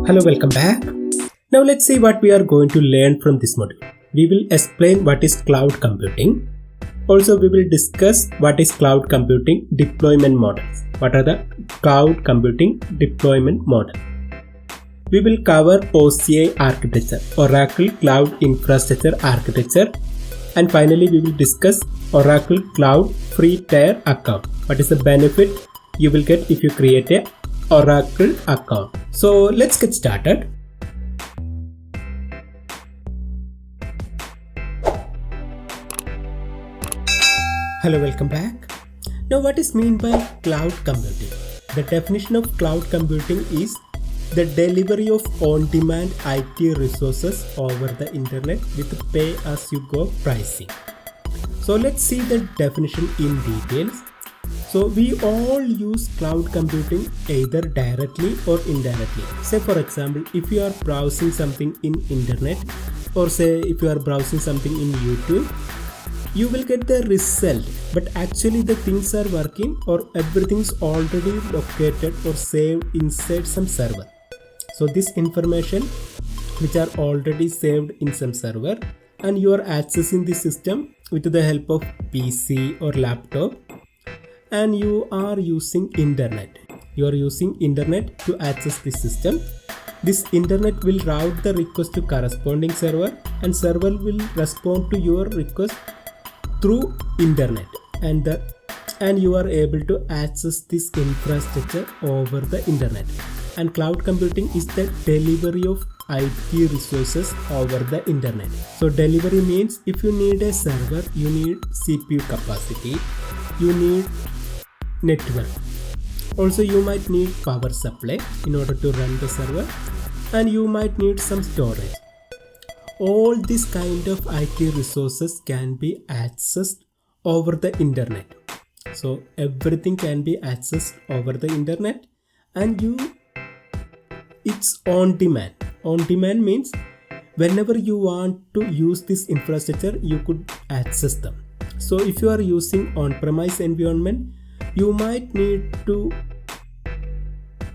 Hello, welcome back. Now let's see what we are going to learn from this module. We will explain what is cloud computing. Also, we will discuss what is cloud computing deployment models. What are the cloud computing deployment models? We will cover OCI Architecture, Oracle Cloud Infrastructure Architecture. And finally, we will discuss Oracle Cloud Free Tier Account. What is the benefit you will get if you create a Oracle account? So let's get started. Hello, welcome back. Now what is meant by cloud computing? The definition of cloud computing is the delivery of on-demand IT resources over the internet with pay-as-you-go pricing. So let's see the definition in details. So we all use cloud computing either directly or indirectly. Say for example, if you are browsing something in internet, or say if you are browsing something in YouTube, you will get the result, but actually the things are working or everything's already located or saved inside some server. So this information which are already saved in some server, and you are accessing the system with the help of PC or laptop, and you are using internet. You are using internet to access the system. This internet will route the request to corresponding server, and server will respond to your request through internet, and you are able to access this infrastructure over the internet. And cloud computing is the delivery of IT resources over the internet. So delivery means if you need a server, you need CPU capacity, you need network. Also you might need power supply in order to run the server, and you might need some storage. All these kind of IT resources can be accessed over the internet. So everything can be accessed over the internet, and it's on demand. On demand means whenever you want to use this infrastructure, you could access them. So if you are using on-premise environment, you might need to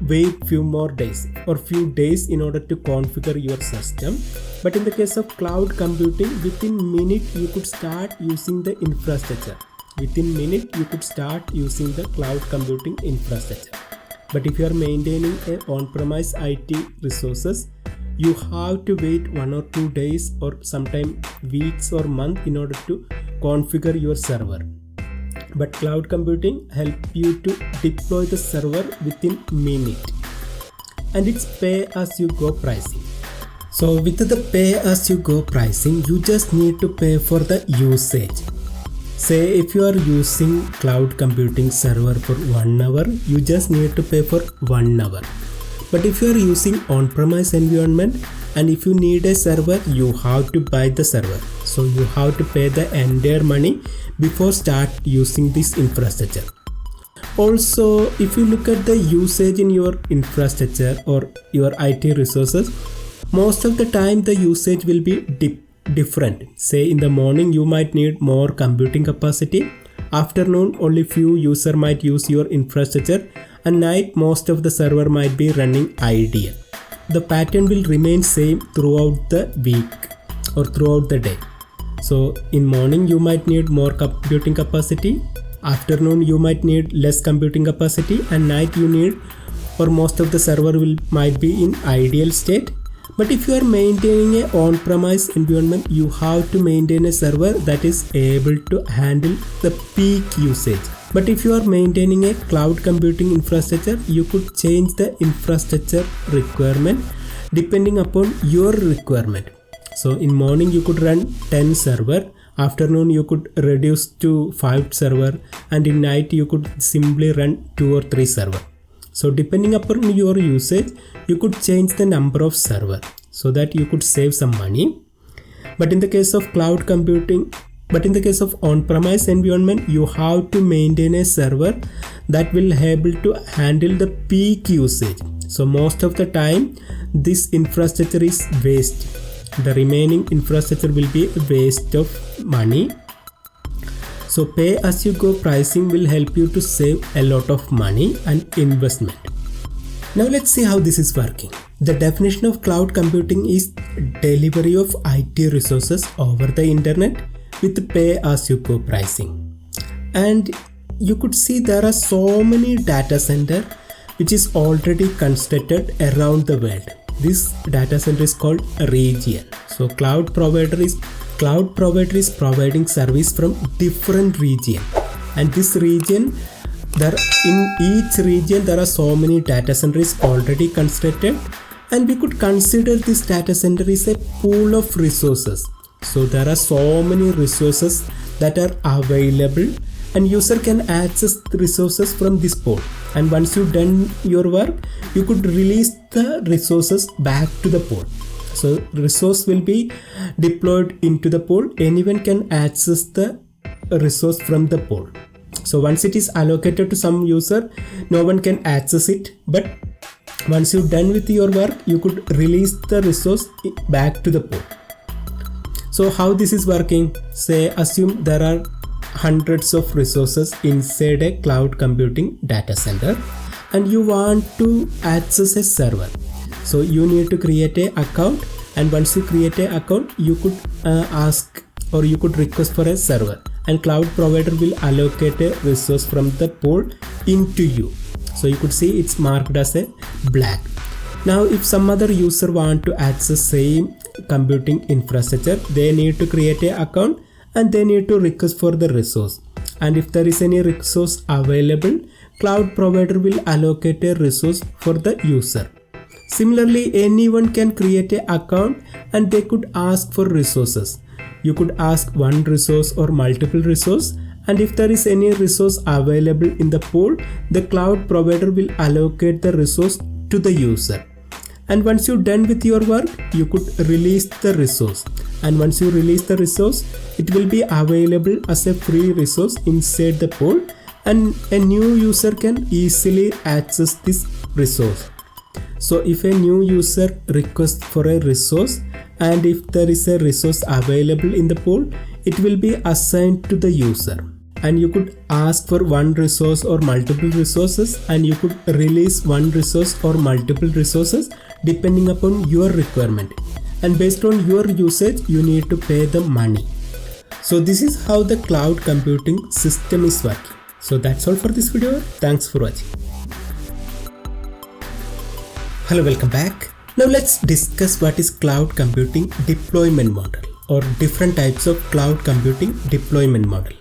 wait few more days or few days in order to configure your system. But in the case of cloud computing, within minute you could start using the infrastructure. Within minute you could start using the cloud computing infrastructure. But if you are maintaining a on-premise IT resources, you have to wait 1 or 2 days or sometimes weeks or months in order to configure your server. But cloud computing help you to deploy the server within minute, and it's pay-as-you-go pricing. So with the pay-as-you-go pricing, you just need to pay for the usage. Say if you are using cloud computing server for 1 hour, you just need to pay for 1 hour. But if you are using on-premise environment, and if you need a server, you have to buy the server. So you have to pay the entire money before start using this infrastructure. Also, if you look at the usage in your infrastructure or your IT resources, most of the time the usage will be different. Say in the morning you might need more computing capacity, afternoon only few user might use your infrastructure, and night most of the server might be running ideal. The pattern will remain same throughout the week or throughout the day. So in morning you might need more computing capacity, afternoon you might need less computing capacity, and night you need, or most of the server might be in ideal state. But if you are maintaining a on-premise environment, you have to maintain a server that is able to handle the peak usage. But if you are maintaining a cloud computing infrastructure, you could change the infrastructure requirement depending upon your requirement. So in morning you could run 10 server, afternoon you could reduce to 5 server, and in night you could simply run 2 or 3 server. So depending upon your usage, you could change the number of server so that you could save some money. But in the case of cloud computing, but in the case of on-premise environment, you have to maintain a server that will be able to handle the peak usage. So most of the time, this infrastructure is waste. The remaining infrastructure will be a waste of money. So pay-as-you-go pricing will help you to save a lot of money and investment. Now let's see how this is working. The definition of cloud computing is delivery of IT resources over the internet with pay-as-you-go pricing. And you could see there are so many data centers which is already constructed around the world. This data center is called a region. So cloud provider is providing service from different region, and this region, in each region there are so many data centers already constructed, and we could consider this data center is a pool of resources. So there are so many resources that are available, and user can access the resources from this pool. And once you've done your work, you could release the resources back to the pool. So resource will be deployed into the pool. Anyone can access the resource from the pool. So once it is allocated to some user, no one can access it. But once you're done with your work, you could release the resource back to the pool. So how this is working? Say, assume there are hundreds of resources inside a cloud computing data center, and you want to access a server. So you need to create an account, and once you create an account, you could ask or you could request for a server, and cloud provider will allocate a resource from the pool into you. So you could see it's marked as a black. Now if some other user want to access same computing infrastructure, they need to create an account and they need to request for the resource. And if there is any resource available, cloud provider will allocate a resource for the user. Similarly, anyone can create an account and they could ask for resources. You could ask one resource or multiple resource, and if there is any resource available in the pool, the cloud provider will allocate the resource to the user. And once you're done with your work, you could release the resource. And once you release the resource, it will be available as a free resource inside the pool, and a new user can easily access this resource. So if a new user requests for a resource, and if there is a resource available in the pool, it will be assigned to the user. And you could ask for one resource or multiple resources, and you could release one resource or multiple resources depending upon your requirement. And based on your usage, you need to pay the money. So this is how the cloud computing system is working. So that's all for this video. Thanks for watching. Hello, welcome back. Now let's discuss what is cloud computing deployment model, or different types of cloud computing deployment model.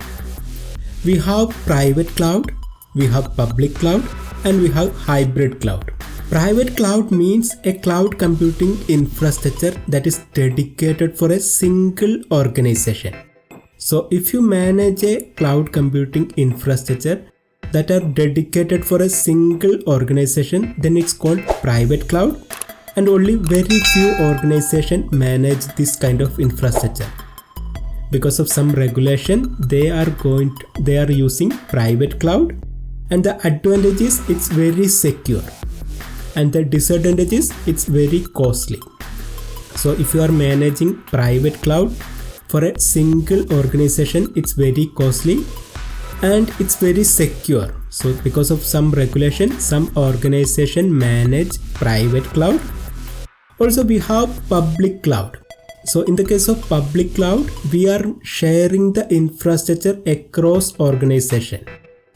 We have private cloud, we have public cloud, and we have hybrid cloud. Private cloud means a cloud computing infrastructure that is dedicated for a single organization. So if you manage a cloud computing infrastructure that are dedicated for a single organization, then it's called private cloud, and only very few organizations manage this kind of infrastructure. Because of some regulation, they are using private cloud, and the advantage is it's very secure, and the disadvantage is it's very costly. So if you are managing private cloud for a single organization, it's very costly and it's very secure. So because of some regulation, some organization manage private cloud. Also we have public cloud. So in the case of public cloud, we are sharing the infrastructure across organization.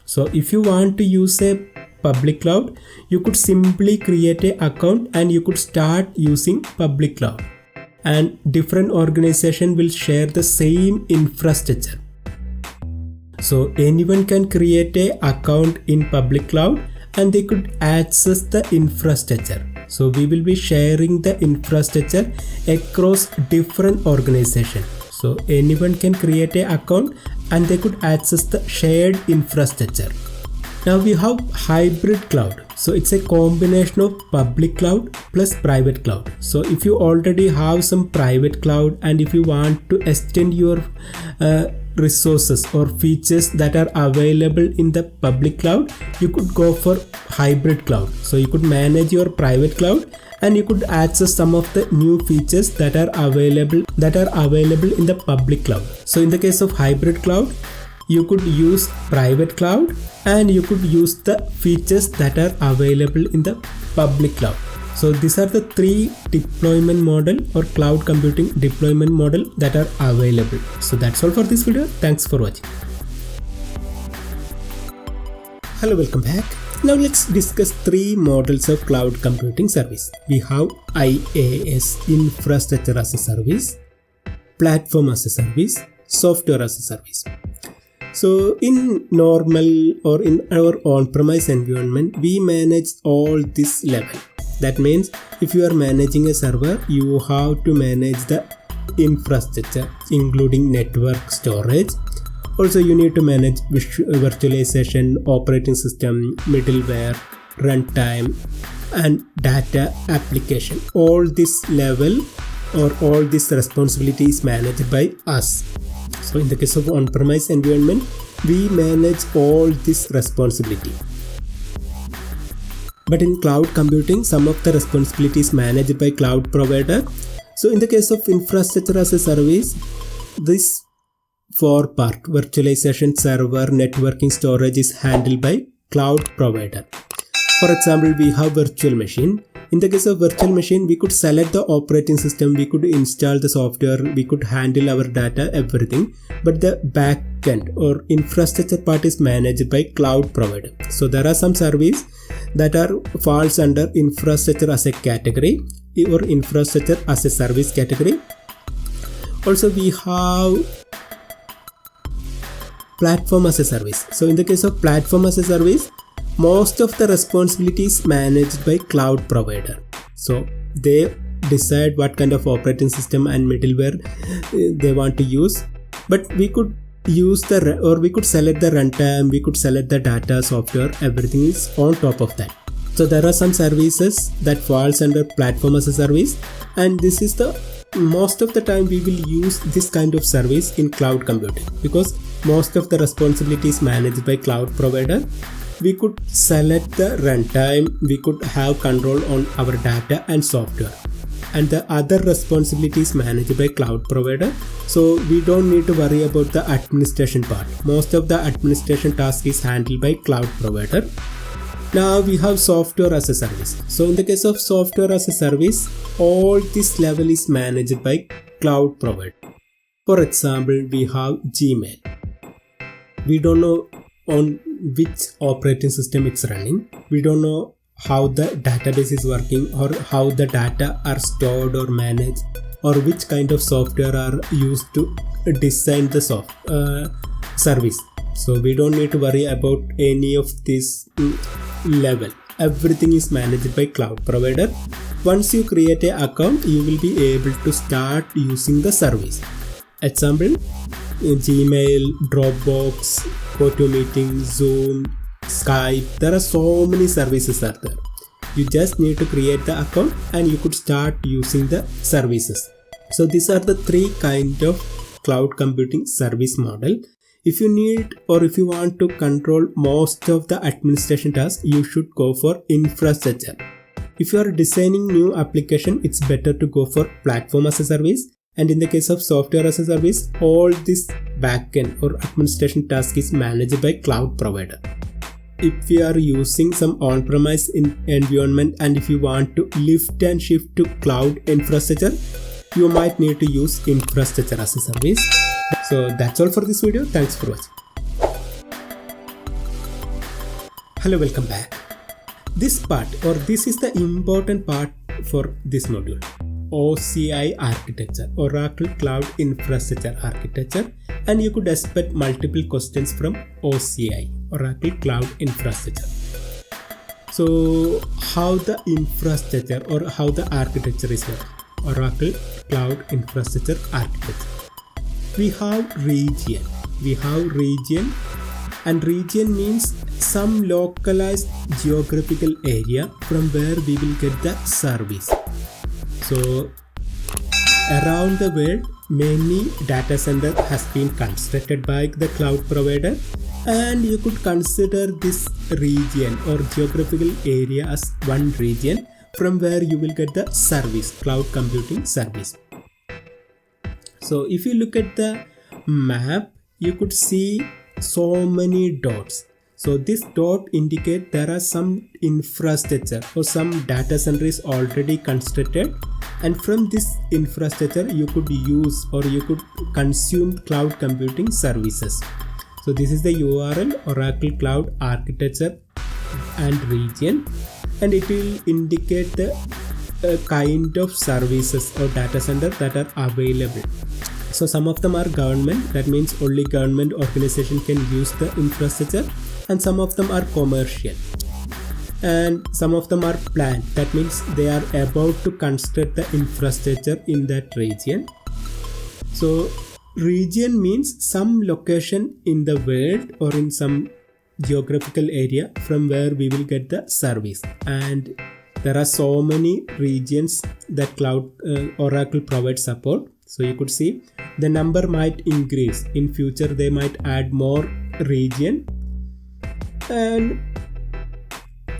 So if you want to use a public cloud, you could simply create an account and you could start using public cloud. And different organization will share the same infrastructure. So anyone can create an account in public cloud and they could access the infrastructure. So we will be sharing the infrastructure across different organizations. So anyone can create an account and they could access the shared infrastructure. Now we have hybrid cloud. So it's a combination of public cloud plus private cloud. So if you already have some private cloud and if you want to extend your resources or features that are available in the public cloud, you could go for hybrid cloud. So you could manage your private cloud and you could access some of the new features that are available in the public cloud. So in the case of hybrid cloud, you could use private cloud and you could use the features that are available in the public cloud. So these are the three deployment model or cloud computing deployment model that are available. So that's all for this video. Thanks for watching. Hello, welcome back. Now let's discuss three models of cloud computing service. We have IaaS, Infrastructure as a Service, Platform as a Service, Software as a Service. So in normal or in our on-premise environment, we manage all this level. That means if you are managing a server, you have to manage the infrastructure, including network, storage. Also, you need to manage virtualization, operating system, middleware, runtime, and data application. All this level or all this responsibility is managed by us. So in the case of on-premise environment, we manage all this responsibility. But in cloud computing, some of the responsibility is managed by cloud provider. So in the case of infrastructure as a service, this four part, virtualization, server, networking, storage is handled by cloud provider. For example, we have virtual machine. In the case of virtual machine, we could select the operating system, we could install the software, we could handle our data, everything. But the backend or infrastructure part is managed by cloud provider. So there are some service that falls under infrastructure as a category or infrastructure as a service category. Also, we have platform as a service. So in the case of platform as a service, most of the responsibilities managed by cloud provider. So they decide what kind of operating system and middleware they want to use. But we could use we could select the runtime, we could select the data, software, everything is on top of that. So there are some services that falls under platform as a service, and this is the most of the time we will use this kind of service in cloud computing because most of the responsibilities managed by cloud provider. We could select the runtime, we could have control on our data and software, and the other responsibilities managed by cloud provider. So we don't need to worry about the administration part. Most of the administration task is handled by cloud provider. Now we have software as a service. So in the case of software as a service, all this level is managed by cloud provider. For example, we have Gmail. We don't know on which operating system it's running. We don't know how the database is working or how the data are stored or managed or which kind of software are used to design the service. So we don't need to worry about any of this level. Everything is managed by cloud provider. Once you create an account, you will be able to start using the service. Example, Gmail, Dropbox, GoToMeeting, Zoom, Skype. There are so many services out there. You just need to create the account and you could start using the services. So these are the three kind of cloud computing service model. If you need or if you want to control most of the administration tasks, you should go for infrastructure. If you are designing new application, it's better to go for platform as a service. And in the case of software as a service, all this backend or administration task is managed by cloud provider. If you are using some on-premise environment and if you want to lift and shift to cloud infrastructure, you might need to use infrastructure as a service. So that's all for this video. Thanks for watching. Hello, welcome back. This is the important part for this module. OCI Architecture, Oracle Cloud Infrastructure Architecture, and you could expect multiple questions from OCI, Oracle Cloud Infrastructure. So how the infrastructure or how the architecture is working? Oracle Cloud Infrastructure Architecture. We have region, and region means some localized geographical area from where we will get the service. So around the world, many data center has been constructed by the cloud provider, and you could consider this region or geographical area as one region from where you will get the service, cloud computing service. So if you look at the map, you could see so many dots. So this dot indicate there are some infrastructure or some data center is already constructed, and from this infrastructure you could use or you could consume cloud computing services. So this is the URL, Oracle Cloud Architecture and region, and it will indicate the kind of services or data center that are available. So some of them are government, that means only government organization can use the infrastructure, and some of them are commercial, and some of them are planned, that means they are about to construct the infrastructure in that region. So region means some location in the world or in some geographical area from where we will get the service, and there are so many regions that cloud Oracle provides support. So you could see the number might increase in future, they might add more region, and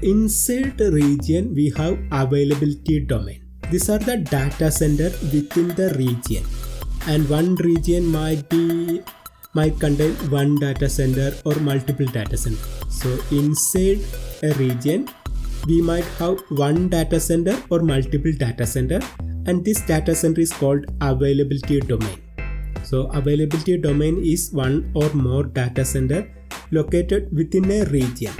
inside the region we have availability domain. These are the data center within the region, and one region might contain one data center or multiple data center. So inside a region we might have one data center or multiple data center, and this data center is called availability domain. So availability domain is one or more data center located within a region.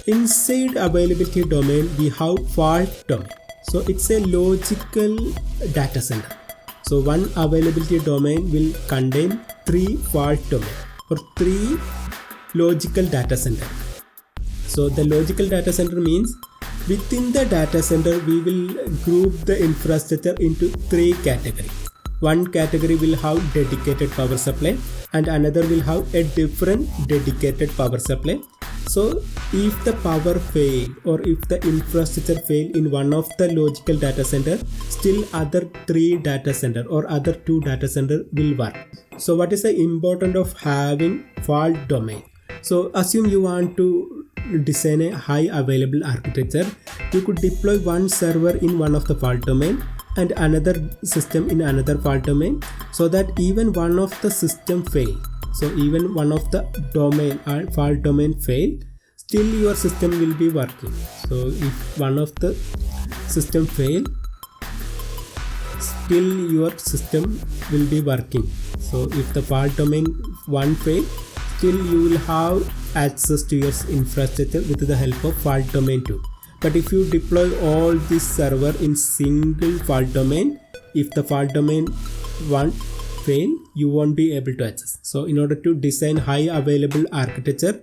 Inside availability domain we have fault domain. So it's a logical data center. So one availability domain will contain 3 fault domain or 3 logical data center. So the logical data center means within the data center we will group the infrastructure into 3 categories. One category will have dedicated power supply, and another will have a different dedicated power supply. So if the power fail or if the infrastructure fail in one of the logical data center, still other 3 data center or other 2 data center will work. So what is the importance of having fault domain? So assume you want to design a high available architecture. You could deploy one server in one of the fault domain and another system in another fault domain, so that even one of the system fail. So even one of the domain or fault domain fail, still your system will be working. So if one of the system fail, still your system will be working. So if the fault domain 1 fail, still you will have access to your infrastructure with the help of fault domain 2. But if you deploy all this server in single fault domain, if the fault domain 1 fail, you won't be able to access. So in order to design high available architecture,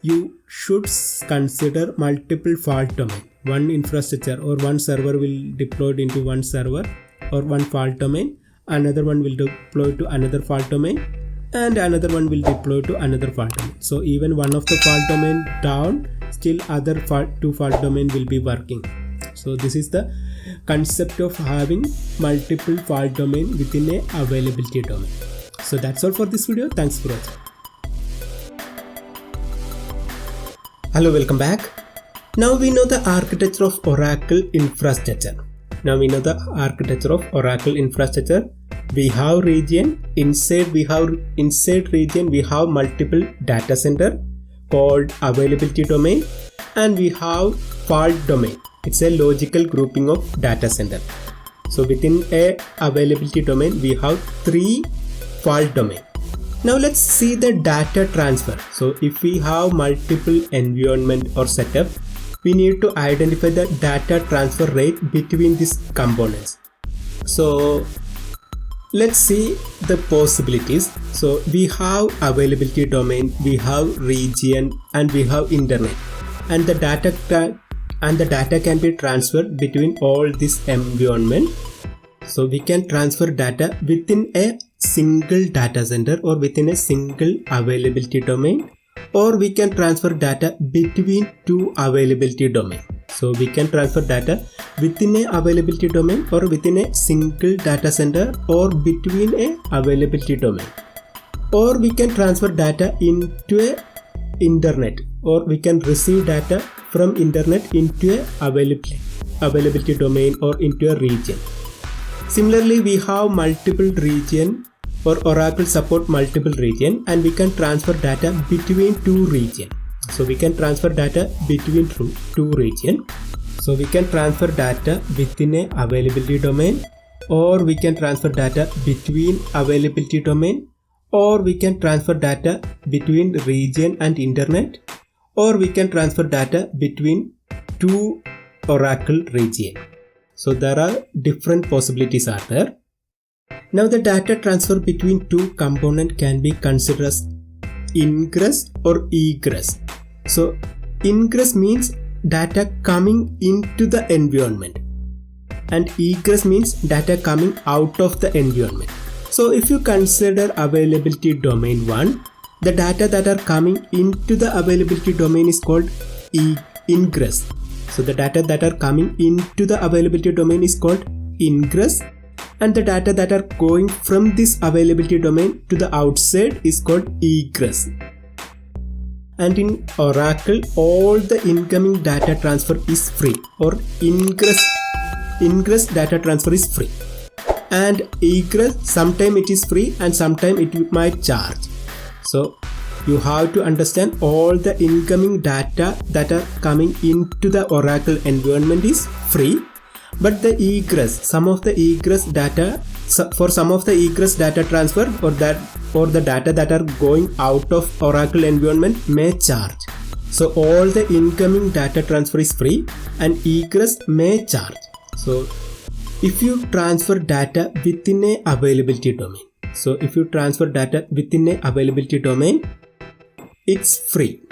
you should consider multiple fault domain. One infrastructure or one server will deploy into one server or one fault domain, another one will deploy to another fault domain, and another one will deploy to another fault domain. So even one of the fault domain down, still other 2 fault domain will be working. So this is the concept of having multiple fault domain within a availability domain. So that's all for this video. Thanks for watching. Hello, welcome back. Now we know the architecture of Oracle infrastructure. We have region. Inside region we have multiple data center called availability domain, and we have fault domain. It's a logical grouping of data center. So within a availability domain we have 3 fault domain. Now let's see the data transfer. So if we have multiple environment or setup, we need to identify the data transfer rate between these components. So let's see the possibilities. So we have availability domain, we have region, and we have internet, and the data can be transferred between all this environment. So we can transfer data within a single data center or within a single availability domain, or we can transfer data between 2 availability domain. So we can transfer data within a availability domain or within a single data center or between a availability domain, or we can transfer data into a internet, or we can receive data from internet into a availability domain or into a region. Similarly, we have multiple region, or Oracle support multiple region, and we can transfer data between 2 region. So we can transfer data between two regions. So we can transfer data within a availability domain, or we can transfer data between availability domain, or we can transfer data between region and internet, or we can transfer data between two Oracle region. So there are different possibilities are there. Now the data transfer between two components can be considered as ingress or egress. So ingress means data coming into the environment, and egress means data coming out of the environment. So if you consider availability domain 1, the data that are coming into the availability domain is called ingress. So the data that are coming into the availability domain is called ingress, and the data that are going from this availability domain to the outside is called egress. And in Oracle, all the incoming data transfer is free, or ingress data transfer is free, and egress sometimes it is free and sometimes it might charge. So you have to understand all the incoming data that are coming into the Oracle environment is free, but the egress, some of the egress data, for some of the egress data transfer or the data that are going out of Oracle environment may charge. So all the incoming data transfer is free and egress may charge. So if you transfer data within a availability domain, it's free.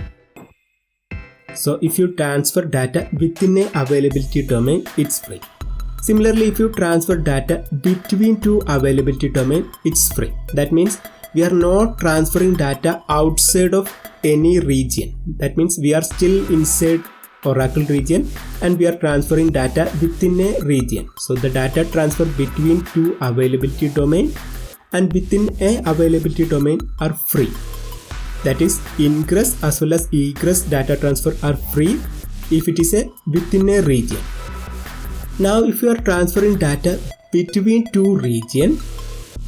So if you transfer data within a availability domain, it's free. Similarly, if you transfer data between two availability domain, it's free. That means we are not transferring data outside of any region. That means we are still inside Oracle region and we are transferring data within a region. So the data transfer between two availability domain and within a availability domain are free. That is, ingress as well as egress data transfer are free if it is within a region. Now if you are transferring data between two regions,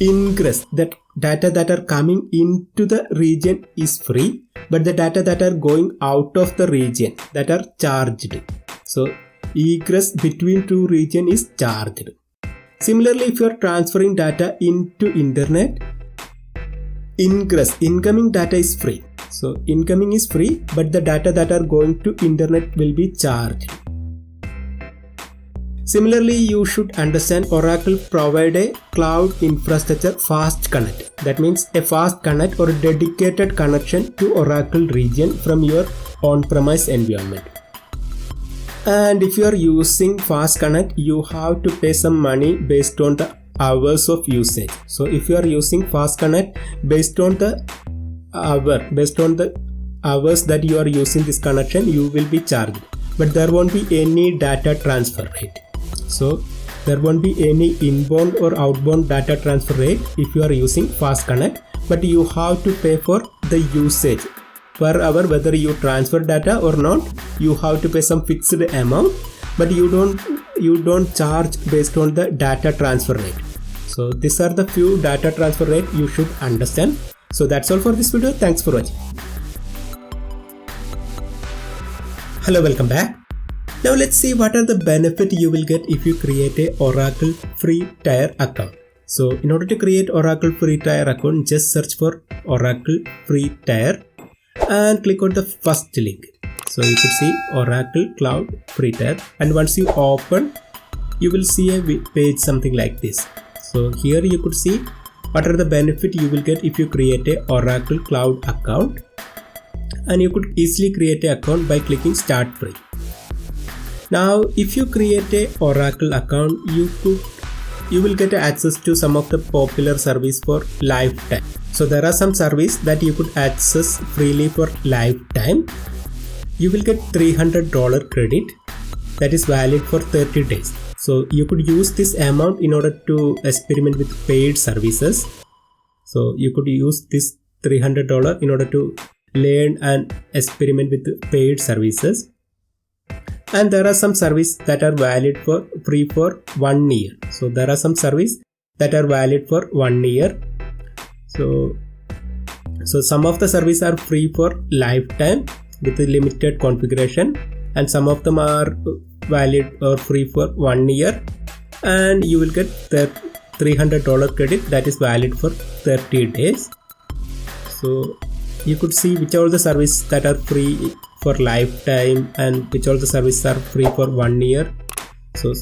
ingress, that data that are coming into the region is free, but the data that are going out of the region that are charged. So egress between two regions is charged. Similarly, if you are transferring data into internet, ingress, incoming data is free. So incoming is free, but the data that are going to internet will be charged. Similarly, you should understand Oracle provide a cloud infrastructure fast connect. That means a fast connect or a dedicated connection to Oracle region from your on-premise environment. And if you are using fast connect, you have to pay some money based on the hours of usage. So if you are using fast connect based on the hours that you are using this connection, you will be charged. But there won't be any data transfer rate. So there won't be any inbound or outbound data transfer rate if you are using fast connect, but you have to pay for the usage per hour. Whether you transfer data or not, you have to pay some fixed amount, but you don't charge based on the data transfer rate. So these are the few data transfer rate you should understand. So that's all for this video. Thanks for watching. Hello, welcome back. Now let's see what are the benefits you will get if you create a Oracle free tier account. So in order to create Oracle free tier account, just search for Oracle free tier and click on the first link. So you could see Oracle Cloud free tier, and once you open, you will see a page something like this. So here you could see what are the benefits you will get if you create a Oracle Cloud account, and you could easily create an account by clicking Start Free. Now if you create a Oracle account, you will get access to some of the popular service for lifetime. So there are some service that you could access freely for lifetime. You will get $300 credit that is valid for 30 days. So you could use this amount in order to experiment with paid services. So you could use this $300 in order to learn and experiment with paid services. And there are some services that are valid for free for 1 year. So there are some services that are valid for 1 year. So some of the services are free for lifetime, with a limited configuration, and some of them are valid or free for 1 year, and you will get the $300 credit that is valid for 30 days. So you could see which are the services that are free for lifetime and which all the services are free for 1 year. So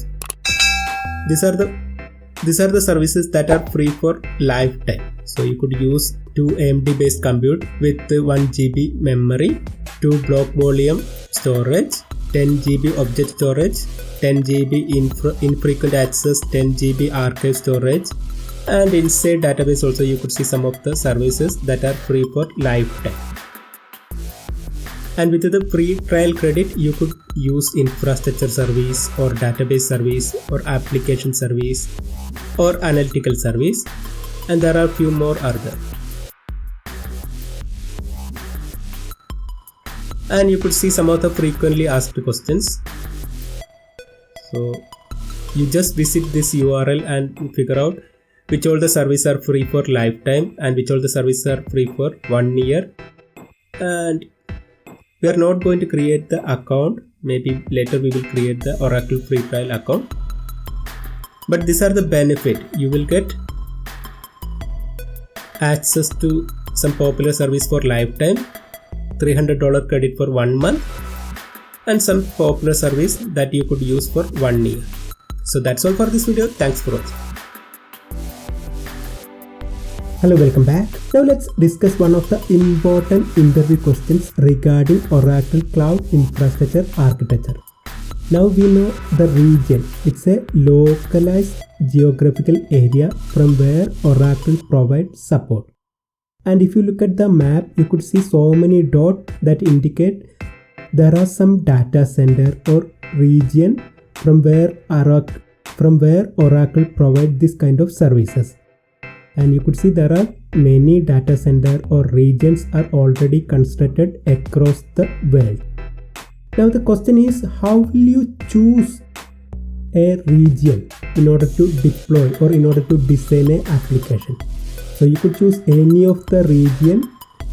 these are the services that are free for lifetime. So you could use 2 AMD based compute with 1 GB memory, 2 block volume storage, 10 GB object storage, 10 GB infrequent access, 10 GB archive storage, and inside database also you could see some of the services that are free for lifetime. And with the free trial credit, you could use infrastructure service or database service or application service or analytical service, and there are few more other. And you could see some of the frequently asked questions. So you just visit this URL and figure out which all the services are free for lifetime and which all the services are free for 1 year. And we are not going to create the account. Maybe later we will create the Oracle free trial account. But these are the benefit. You will get access to some popular service for lifetime, $300 credit for 1 month, and some popular service that you could use for 1 year. So that's all for this video. Thanks for watching. Hello, welcome back. Now let's discuss one of the important interview questions regarding Oracle Cloud Infrastructure Architecture. Now we know the region. It's a localized geographical area from where Oracle provides support. And if you look at the map, you could see so many dots that indicate there are some data center or region from where Oracle provides this kind of services. And you could see there are many data center or regions are already constructed across the world. Now the question is, how will you choose a region in order to deploy or in order to design an application? So you could choose any of the region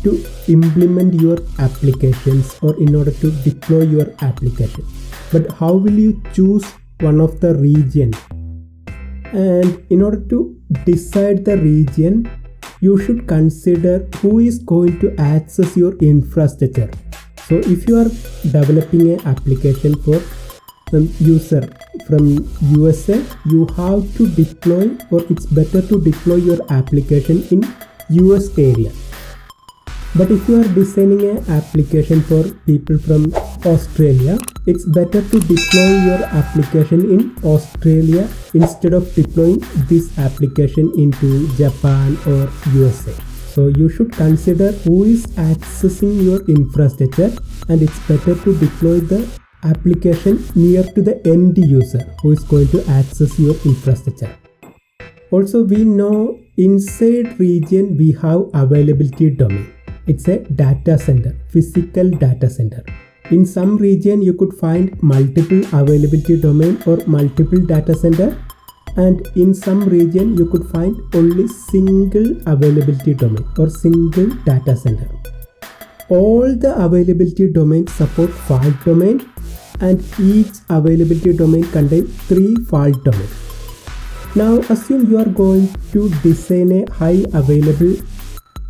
to implement your applications or in order to deploy your application. But how will you choose one of the region? And in order to decide the region, you should consider who is going to access your infrastructure. So if you are developing an application for some user from USA, you have to deploy, or it's better to deploy your application in US area. But if you are designing an application for people from Australia, it's better to deploy your application in Australia instead of deploying this application into Japan or USA. So you should consider who is accessing your infrastructure, and it's better to deploy the application near to the end user who is going to access your infrastructure. Also, we know inside region we have availability domain. It's a data center, physical data center. In some region you could find multiple availability domain or multiple data center, and in some region you could find only single availability domain or single data center. All the availability domains support fault domain, and each availability domain contains 3 fault domains. Now assume you are going to design a high available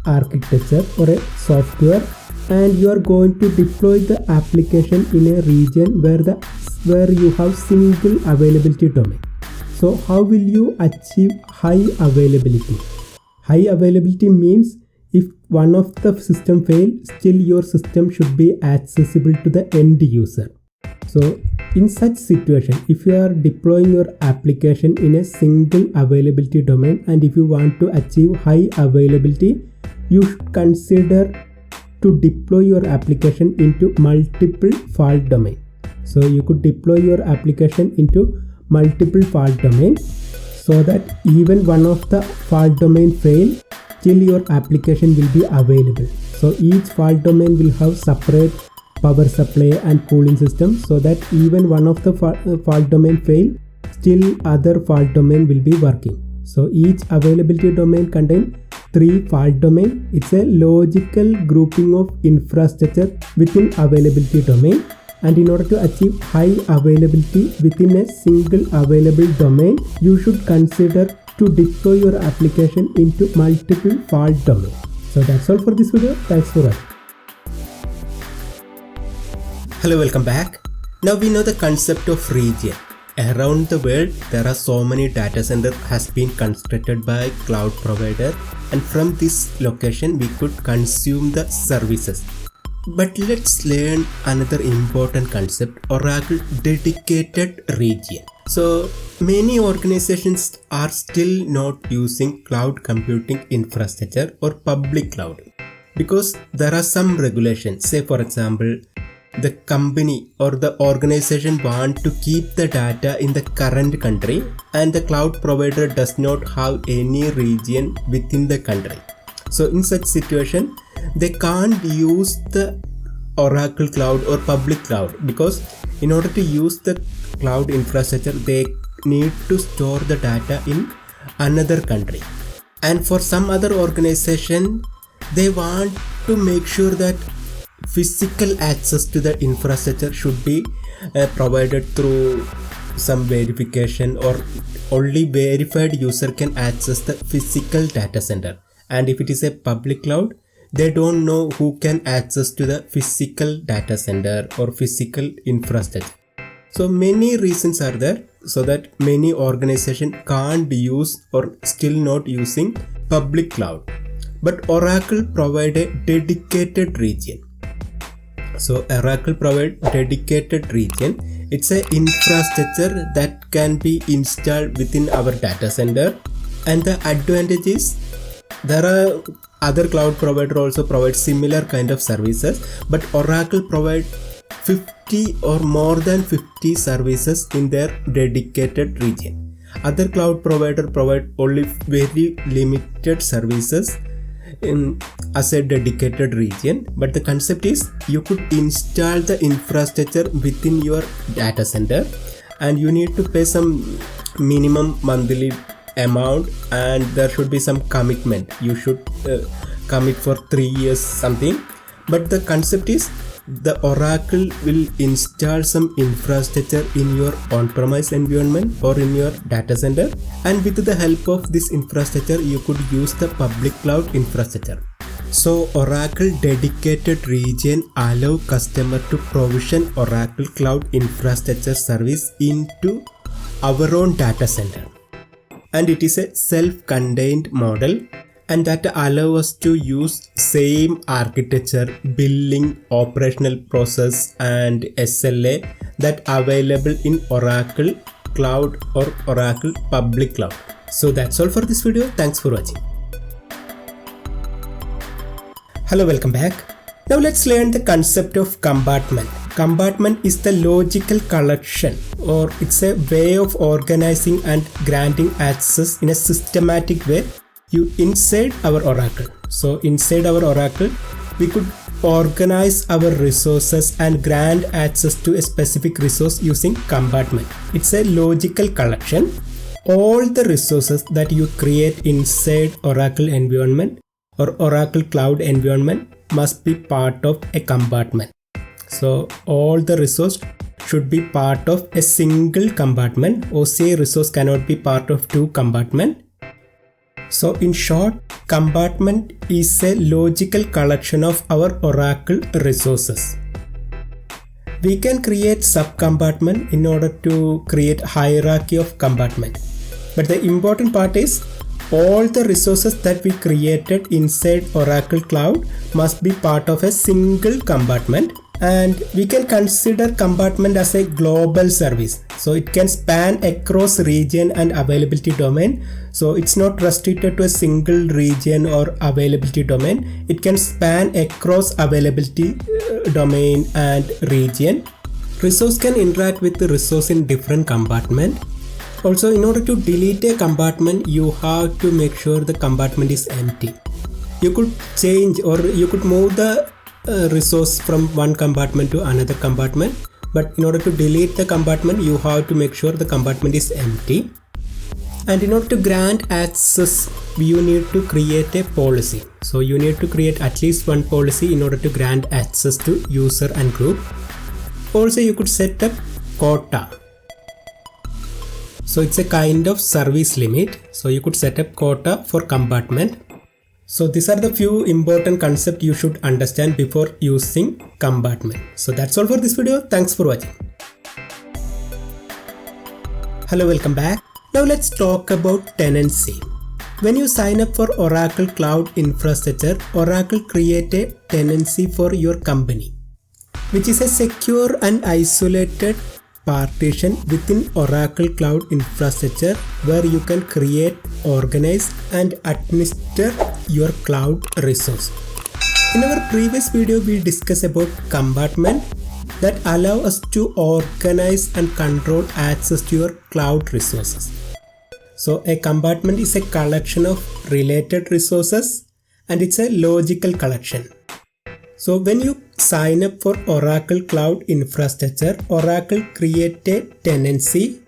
architecture or a software, and you are going to deploy the application in a region where you have single availability domain. So how will you achieve high availability? High availability means if one of the system fails, still your system should be accessible to the end user. So in such situation, if you are deploying your application in a single availability domain, and if you want to achieve high availability, you should consider to deploy your application into multiple fault domain. So you could deploy your application into multiple fault domains so that even one of the fault domain fail, still your application will be available. So each fault domain will have separate power supply and cooling system, so that even one of the fault domain fail, still other fault domain will be working. So each availability domain contains 3 fault domain. It's a logical grouping of infrastructure within availability domain. And in order to achieve high availability within a single available domain, you should consider to deploy your application into multiple fault domains. So that's all for this video. Thanks for watching. Hello, welcome back. Now we know the concept of region. Around the world, there are so many data centers has been constructed by cloud provider, and from this location we could consume the services. But let's learn another important concept, Oracle dedicated region. So many organizations are still not using cloud computing infrastructure or public cloud because there are some regulations. Say for example, the company or the organization want to keep the data in the current country and the cloud provider does not have any region within the country. So in such situation, they can't use the Oracle cloud or public cloud because in order to use the cloud infrastructure, they need to store the data in another country. And for some other organization, they want to make sure that physical access to the infrastructure should be provided through some verification, or only verified user can access the physical data center. And if it is a public cloud, they don't know who can access to the physical data center or physical infrastructure. So many reasons are there so that many organizations can't use or still not using public cloud. But Oracle provide a dedicated region. So Oracle provide dedicated region. It's an infrastructure that can be installed within our data center. And the advantage is there are other cloud provider also provide similar kind of services, but Oracle provide 50 or more than 50 services in their dedicated region. Other cloud provider provide only very limited services as a dedicated region, but the concept is you could install the infrastructure within your data center and you need to pay some minimum monthly amount and there should be some commitment. You should commit for 3 years something, but the concept is the Oracle will install some infrastructure in your on-premise environment or in your data center, and with the help of this infrastructure you could use the public cloud infrastructure. So Oracle dedicated region allow customer to provision Oracle cloud infrastructure service into our own data center, and it is a self-contained model, and that allow us to use same architecture, billing, operational process and SLA that available in Oracle cloud or Oracle public cloud. So that's all for this video. Thanks for watching. Hello, welcome back. Now let's learn the concept of compartment. Compartment is the logical collection, or it's a way of organizing and granting access in a systematic way inside our Oracle. So inside our Oracle, we could organize our resources and grant access to a specific resource using compartment. It's a logical collection. All the resources that you create inside Oracle environment or Oracle cloud environment must be part of a compartment. So all the resource should be part of a single compartment. OCI resource cannot be part of 2 compartments. So in short, compartment is a logical collection of our Oracle resources. We can create sub-compartment in order to create hierarchy of compartment. But the important part is all the resources that we created inside Oracle Cloud must be part of a single compartment. And we can consider compartment as a global service. So it can span across region and availability domain. So it's not restricted to a single region or availability domain. It can span across availability domain and region. Resource can interact with the resource in different compartment. Also, in order to delete a compartment, you have to make sure the compartment is empty. You could change or you could move the resource from one compartment to another compartment, but in order to delete the compartment, you have to make sure the compartment is empty. And in order to grant access, you need to create a policy. So you need to create at least one policy in order to grant access to user and group. Also, you could set up quota. So it's a kind of service limit. So you could set up quota for compartment. So these are the few important concepts you should understand before using compartment. So that's all for this video. Thanks for watching. Hello, welcome back. Now let's talk about tenancy. When you sign up for Oracle Cloud Infrastructure, Oracle create a tenancy for your company, which is a secure and isolated partition within Oracle Cloud Infrastructure where you can create, organize and administer your cloud resource. In our previous video, we discussed about compartment that allow us to organize and control access to your cloud resources. So a compartment is a collection of related resources and it's a logical collection. So when you sign up for Oracle Cloud Infrastructure, Oracle create a tenancy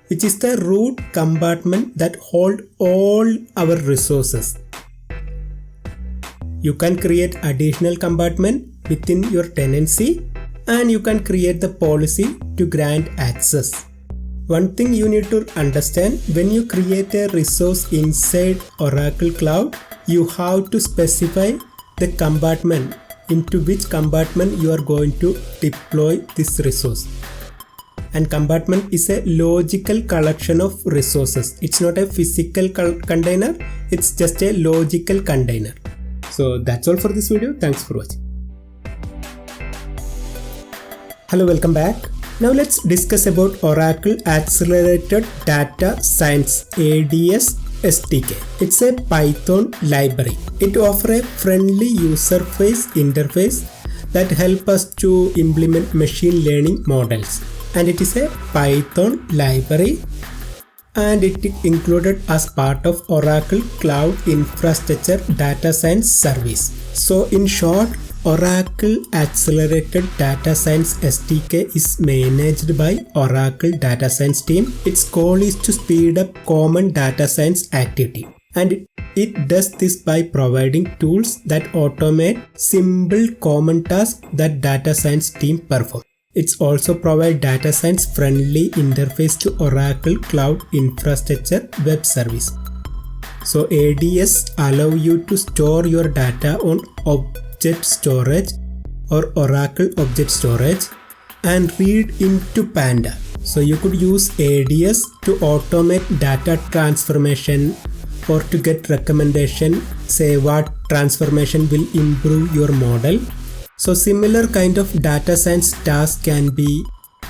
which is the root compartment that hold all our resources. You can create additional compartment within your tenancy and you can create the policy to grant access. One thing you need to understand, when you create a resource inside Oracle Cloud, you have to specify the compartment into which compartment you are going to deploy this resource. And compartment is a logical collection of resources. It's not a physical container, it's just a logical container. So that's all for this video. Thanks for watching. Hello, welcome back. Now let's discuss about Oracle Accelerated Data Science ADS SDK. It's a Python library. It offers a friendly user-face interface that helps us to implement machine learning models. And it is a Python library and it is included as part of Oracle Cloud Infrastructure Data Science Service. So in short, Oracle Accelerated Data Science SDK is managed by Oracle Data Science team. Its goal is to speed up common data science activity. And it does this by providing tools that automate simple common tasks that data science team perform. It also provides data science friendly interface to Oracle Cloud Infrastructure web service. So ADS allow you to store your data on object storage or Oracle object storage and read into Panda. So you could use ADS to automate data transformation or to get recommendation, say what transformation will improve your model. So similar kind of data science tasks can be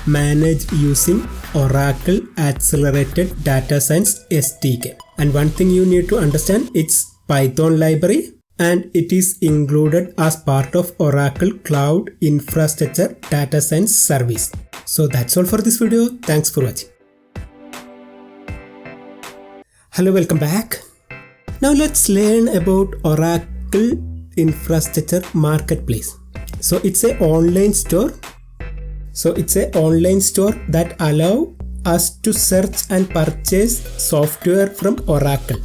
managed using Oracle Accelerated Data Science SDK. And one thing you need to understand, it's Python library and it is included as part of Oracle Cloud Infrastructure Data Science Service. So that's all for this video. Thanks for watching. Hello, welcome back. Now let's learn about Oracle Infrastructure Marketplace. So it's an online store. That allow us to search and purchase software from Oracle.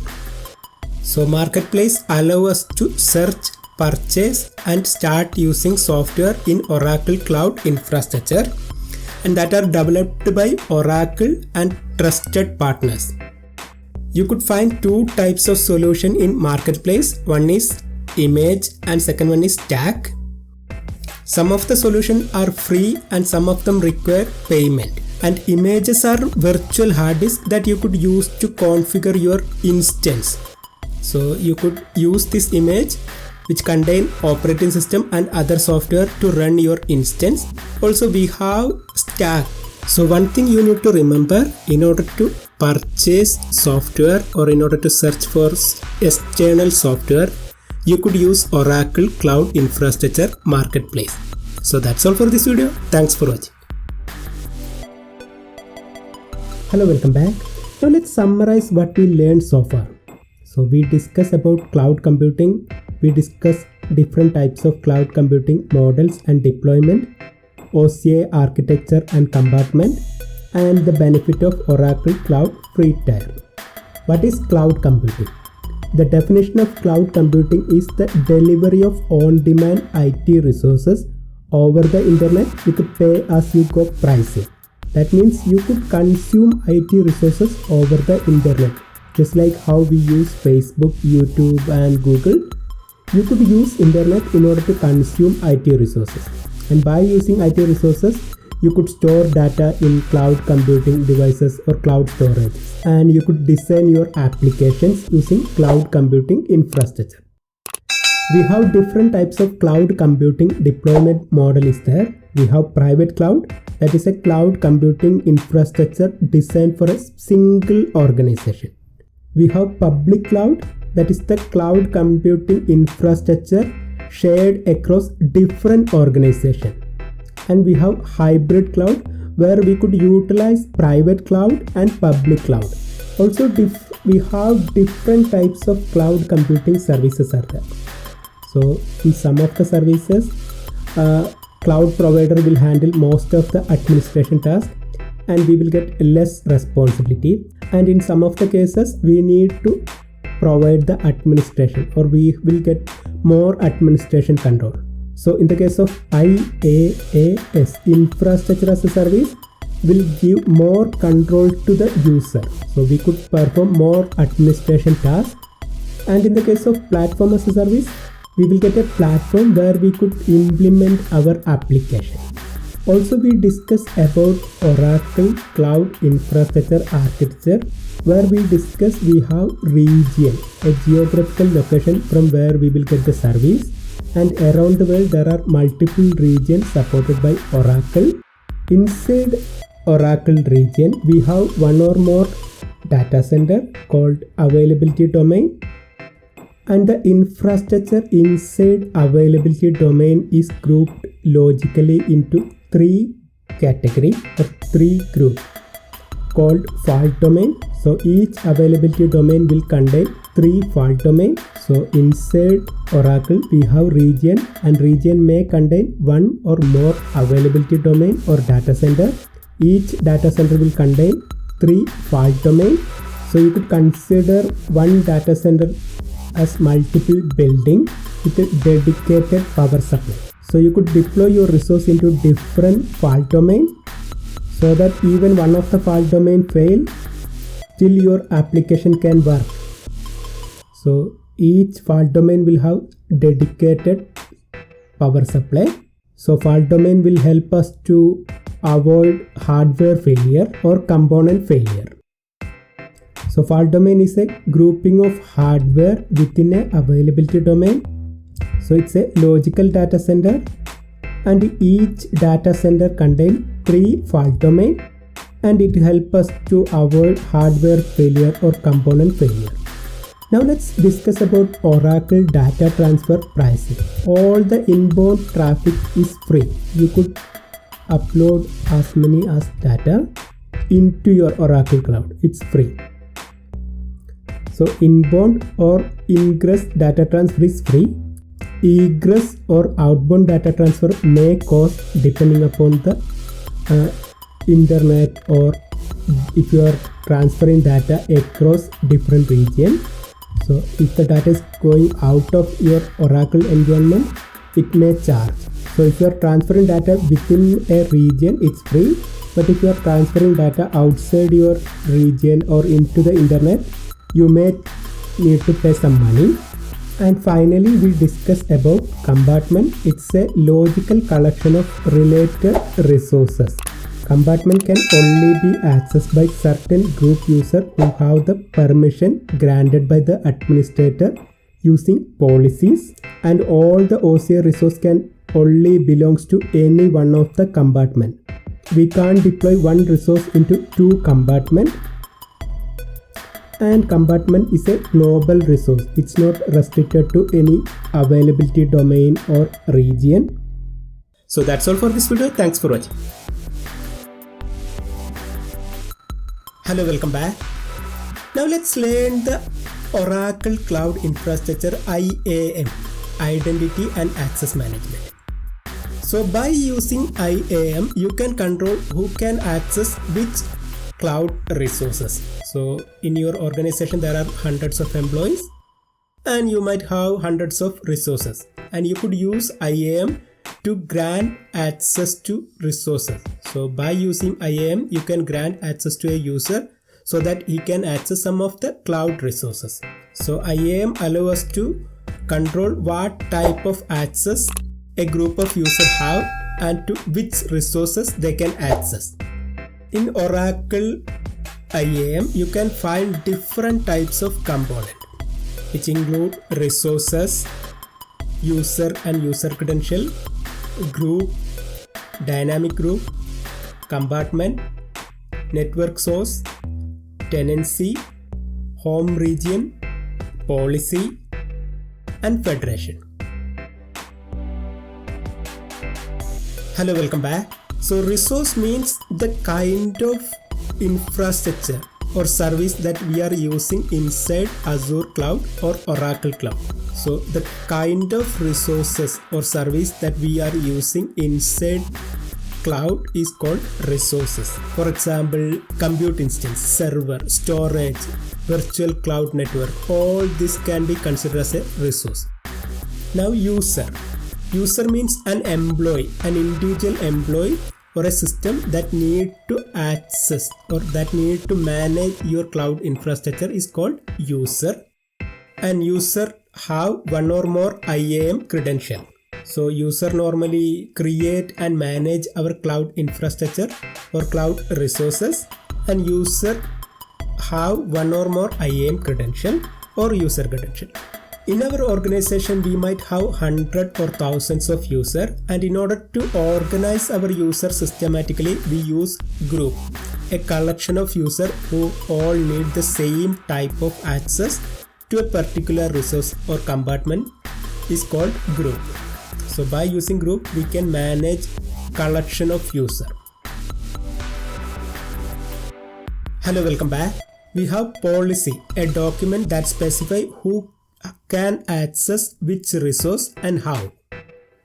So Marketplace allow us to search, purchase and start using software in Oracle Cloud Infrastructure and that are developed by Oracle and trusted partners. You could find two types of solution in Marketplace. One is image and second one is stack. Some of the solutions are free and some of them require payment. And images are virtual hard disks that you could use to configure your instance. So you could use this image which contain operating system and other software to run your instance. Also we have stack. So one thing you need to remember, in order to purchase software or in order to search for external software, you could use Oracle Cloud Infrastructure Marketplace. So that's all for this video. Thanks for watching. Hello, welcome back. Now let's summarize what we learned so far. So we discussed about cloud computing. We discussed different types of cloud computing models and deployment, OCI architecture and compartment, and the benefit of Oracle Cloud Free Tier. What is cloud computing? The definition of cloud computing is the delivery of on-demand IT resources over the internet with pay-as-you-go pricing. That means you could consume IT resources over the internet. Just like how we use Facebook, YouTube and Google, you could use internet in order to consume IT resources. And by using IT resources, you could store data in cloud computing devices or cloud storage. And you could design your applications using cloud computing infrastructure. We have different types of cloud computing deployment model is there. We have private cloud, that is a cloud computing infrastructure designed for a single organization. We have public cloud, that is the cloud computing infrastructure shared across different organizations. And we have hybrid cloud, where we could utilize private cloud and public cloud. Also we have different types of cloud computing services are there. So in some of the services, cloud provider will handle most of the administration tasks and we will get less responsibility. And in some of the cases, we need to provide the administration, or we will get more administration control. So in the case of IaaS, infrastructure as a service, will give more control to the user. So we could perform more administration tasks. And in the case of platform as a service, we will get a platform where we could implement our application. Also, we discuss about Oracle Cloud Infrastructure Architecture, where we discuss we have region, a geographical location from where we will get the service. And around the world, there are multiple regions supported by Oracle. Inside Oracle region, we have one or more data center called availability domain. And the infrastructure inside availability domain is grouped logically into three categories or three groups called fault domain. So each availability domain will contain three fault domains. So inside Oracle we have region, and region may contain one or more availability domain or data center. Each data center will contain three fault domains. So you could consider one data center as multiple building with a dedicated power supply. So you could deploy your resource into different fault domains so that even one of the fault domain fail, still your application can work. So each fault domain will have dedicated power supply. So fault domain will help us to avoid hardware failure or component failure. So fault domain is a grouping of hardware within a availability domain. So it's a logical data center, and each data center contains three fault domains, and it helps us to avoid hardware failure or component failure. Now let's discuss about Oracle data transfer pricing. All the inbound traffic is free. You could upload as many as data into your Oracle cloud. It's free. So inbound or ingress data transfer is free. Egress or outbound data transfer may cost depending upon the internet, or if you are transferring data across different regions. So if the data is going out of your Oracle environment, it may charge. So if you are transferring data within a region, it's free. But if you are transferring data outside your region or into the internet, you may need to pay some money. And finally, we discuss about compartment. It's a logical collection of related resources. Compartment can only be accessed by certain group users who have the permission granted by the administrator using policies, and all the OCI resource can only belongs to any one of the compartment. We can't deploy one resource into two compartments. And compartment is a global resource. It's not restricted to any availability domain or region. So that's all for this video. Thanks for watching. Hello, welcome back. Now let's learn the Oracle Cloud Infrastructure IAM, Identity and Access Management. So by using IAM, you can control who can access which cloud resources. So in your organization there are hundreds of employees and you might have hundreds of resources, and you could use IAM to grant access to resources. So by using IAM you can grant access to a user so that he can access some of the cloud resources. So IAM allows us to control what type of access a group of users have and to which resources they can access. In Oracle IAM, you can find different types of components, which include resources, user and user credential, group, dynamic group, compartment, network source, tenancy, home region, policy, and federation. Hello, welcome back. So resource means the kind of infrastructure or service that we are using inside Azure Cloud or Oracle Cloud. So the kind of resources or service that we are using inside cloud is called resources. For example, compute instance, server, storage, virtual cloud network, all this can be considered as a resource. Now user. User means an employee, an individual employee or a system that need to access or that need to manage your cloud infrastructure is called user. And user have one or more IAM credential. So user normally create and manage our cloud infrastructure or cloud resources, and user have one or more IAM credential or user credential. In our organization, we might have hundreds or thousands of users, and in order to organize our users systematically, we use group, a collection of users who all need the same type of access to a particular resource or compartment is called group. So by using group, we can manage collection of users. Hello, welcome back. We have policy, a document that specifies who can access which resource and how.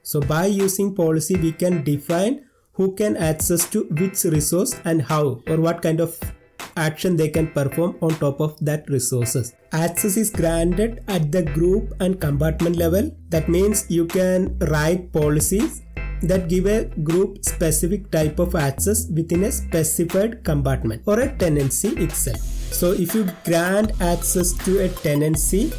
So by using policy, we can define who can access to which resource and how, or what kind of action they can perform on top of that resources. Access is granted at the group and compartment level. That means you can write policies that give a group specific type of access within a specified compartment or a tenancy itself. So if you grant access to a tenancy,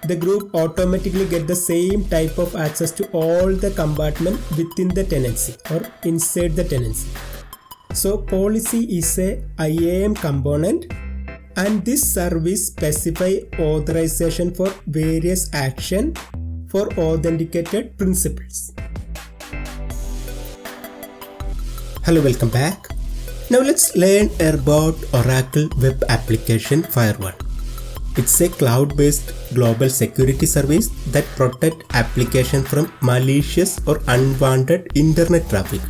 the group automatically get the same type of access to all the compartment within the tenancy or inside the tenancy. So policy is a IAM component, and this service specify authorization for various action for authenticated principles. Hello, welcome back. Now let's learn about Oracle Web Application Firewall. It's a cloud-based global security service that protects applications from malicious or unwanted internet traffic.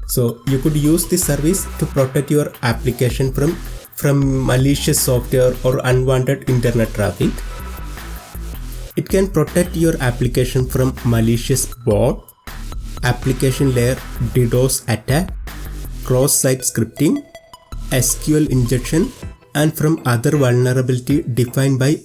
So you could use this service to protect your application from malicious software or unwanted internet traffic. It can protect your application from malicious bot, application layer DDoS attack, cross-site scripting, SQL injection, and from other vulnerability defined by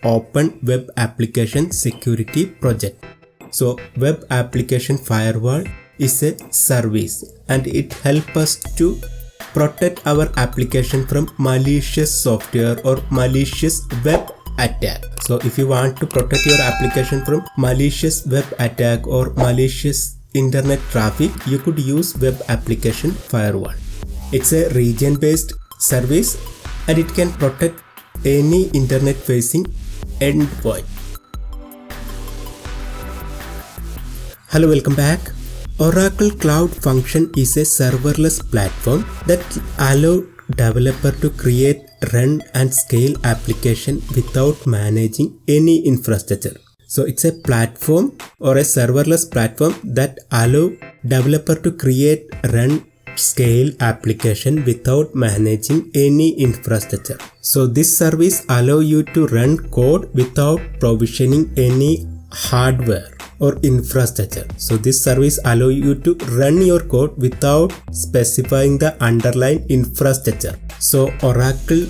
Open Web Application Security Project. So Web Application Firewall is a service, and it helps us to protect our application from malicious software or malicious web attack. So if you want to protect your application from malicious web attack or malicious internet traffic, you could use Web Application Firewall. It's a region-based service, and it can protect any internet-facing endpoint. Hello, welcome back. Oracle Cloud Function is a serverless platform that allows developers to create, run, and scale application without managing any infrastructure. So it's a platform or a serverless platform that allows developers to create, run, scale application without managing any infrastructure. So this service allows you to run code without provisioning any hardware. or infrastructure. So this service allows you to run your code without specifying the underlying infrastructure. So Oracle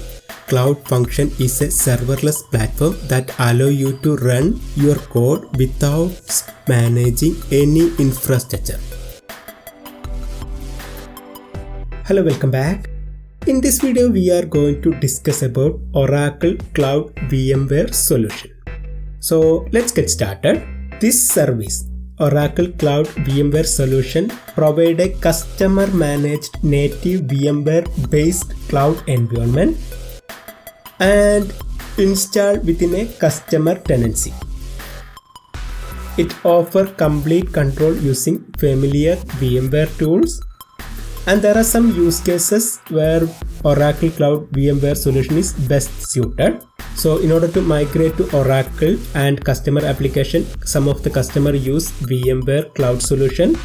Cloud Function is a serverless platform that allows you to run your code without managing any infrastructure. Hello, welcome back. In this video, we are going to discuss about Oracle Cloud VMware solution. So let's get started. This service, Oracle Cloud VMware solution, provides a customer managed native VMware based cloud environment and installed within a customer tenancy. It offers complete control using familiar VMware tools, and there are some use cases where Oracle Cloud VMware solution is best suited. So in order to migrate to Oracle and customer application, some of the customer use VMware Cloud solution,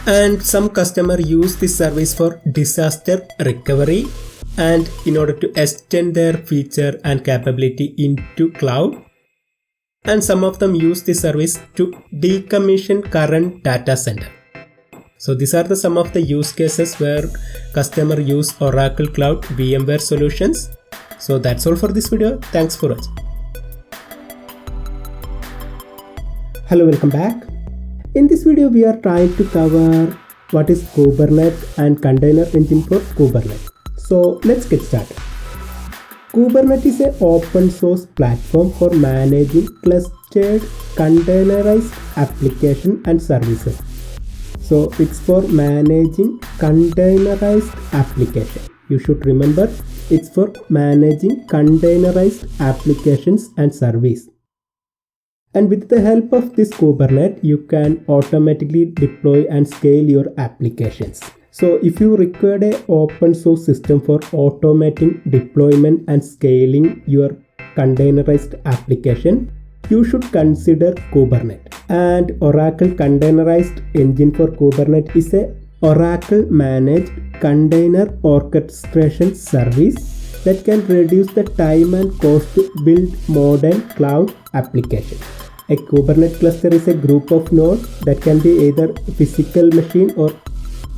and some customer use this service for disaster recovery and in order to extend their feature and capability into cloud. And some of them use this service to decommission current data center. So these are some of the use cases where customer use Oracle Cloud VMware solutions. So that's all for this video. Thanks for watching. Hello, welcome back. In this video, we are trying to cover what is Kubernetes and container engine for Kubernetes. So let's get started. Kubernetes is an open source platform for managing clustered containerized application and services. So it's for managing containerized application. You should remember it's for managing containerized applications and service. And with the help of this Kubernetes, you can automatically deploy and scale your applications. So if you require an open source system for automating deployment and scaling your containerized application, you should consider Kubernetes. And Oracle Containerized Engine for Kubernetes is a Oracle managed container orchestration service that can reduce the time and cost to build modern cloud applications. A Kubernetes cluster is a group of nodes that can be either physical machine or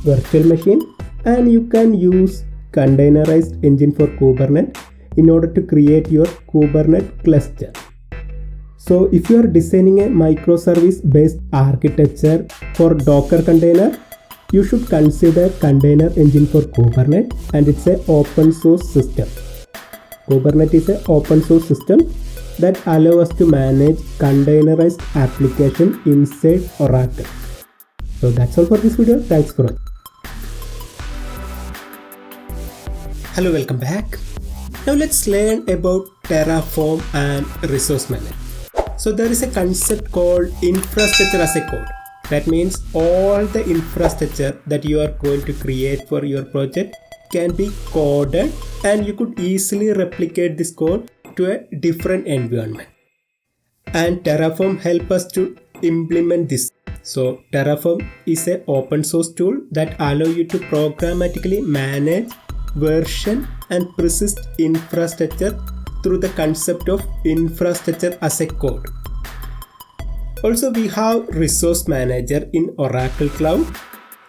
virtual machine, and you can use Containerized Engine for Kubernetes in order to create your Kubernetes cluster. So if you are designing a microservice based architecture for Docker container, you should consider Container Engine for Kubernetes, and it's an open source system. Kubernetes is an open source system that allows us to manage containerized application inside Oracle. So that's all for this video. Thanks for watching. Hello, welcome back. Now let's learn about Terraform and resource management. So there is a concept called infrastructure as a code. That means all the infrastructure that you are going to create for your project can be coded, and you could easily replicate this code to a different environment. And Terraform helps us to implement this. So Terraform is an open source tool that allows you to programmatically manage, version and persist infrastructure through the concept of infrastructure as a code. Also, we have Resource Manager in Oracle Cloud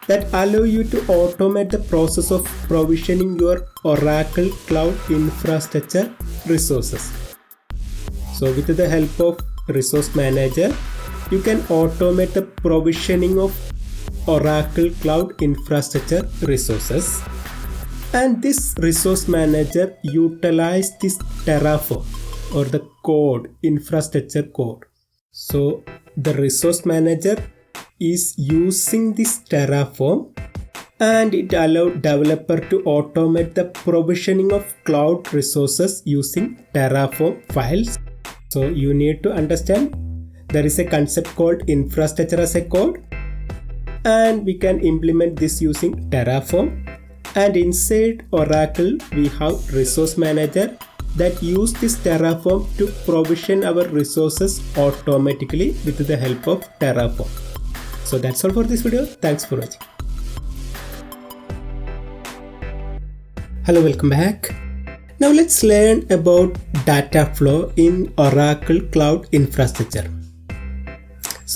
that allow you to automate the process of provisioning your Oracle Cloud infrastructure resources. So with the help of Resource Manager, you can automate the provisioning of Oracle Cloud infrastructure resources. And this Resource Manager utilizes this Terraform or the code, infrastructure code. So the Resource Manager is using this Terraform, and it allows developer to automate the provisioning of cloud resources using Terraform files. So you need to understand there is a concept called infrastructure as a code, and we can implement this using Terraform. And inside Oracle, we have Resource Manager that use this Terraform to provision our resources automatically with the help of Terraform. So that's all for this video. Thanks for watching. Hello, welcome back. Now let's learn about data flow in Oracle Cloud Infrastructure.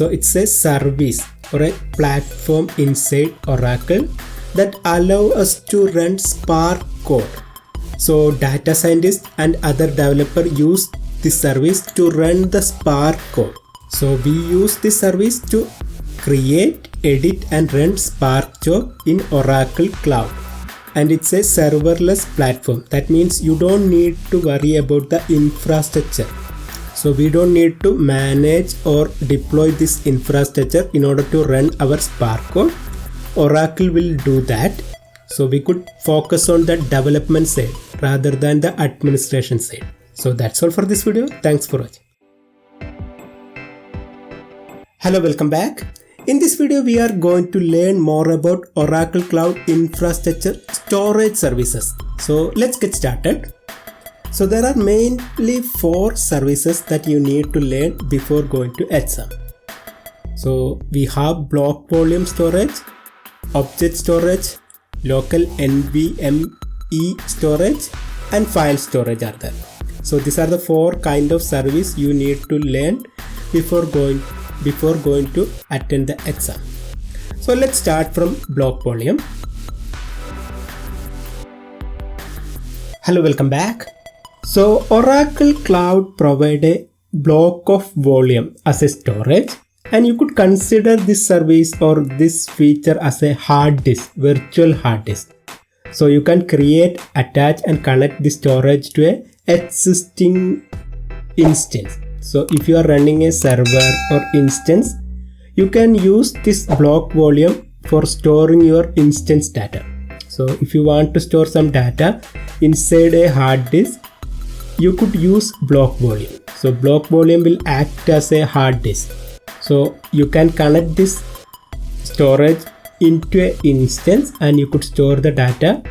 So it's a service or a platform inside Oracle that allow us to run Spark code. So data scientists and other developers use this service to run the Spark code. So we use this service to create, edit and run Spark job in Oracle Cloud. And it's a serverless platform. That means you don't need to worry about the infrastructure. So we don't need to manage or deploy this infrastructure in order to run our Spark code. Oracle will do that. So we could focus on the development side rather than the administration side. So that's all for this video. Thanks for watching. Hello, welcome back. In this video, we are going to learn more about Oracle Cloud Infrastructure Storage Services. So let's get started. So there are mainly 4 services that you need to learn before going to exam. So we have block volume storage, object storage, local NVMe storage and file storage are there. So these are the 4 kind of service you need to learn before going to attend the exam. So let's start from block volume. Hello, welcome back. So Oracle Cloud provide a block of volume as a storage, and you could consider this service or this feature as a hard disk, virtual hard disk. So you can create, attach and connect the storage to a existing instance. So if you are running a server or instance, you can use this block volume for storing your instance data. So if you want to store some data inside a hard disk, you could use block volume. So block volume will act as a hard disk. So you can connect this storage into an instance and you could store the data,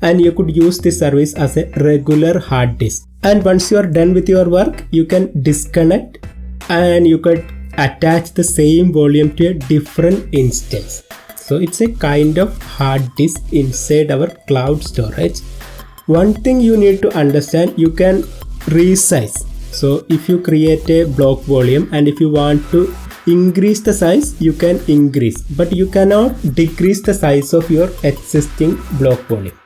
and you could use this service as a regular hard disk. And once you are done with your work, you can disconnect and you could attach the same volume to a different instance. So it's a kind of hard disk inside our cloud storage. One thing you need to understand, you can resize. So if you create a block volume and if you want to increase the size, you can increase, but you cannot decrease the size of your existing block volume.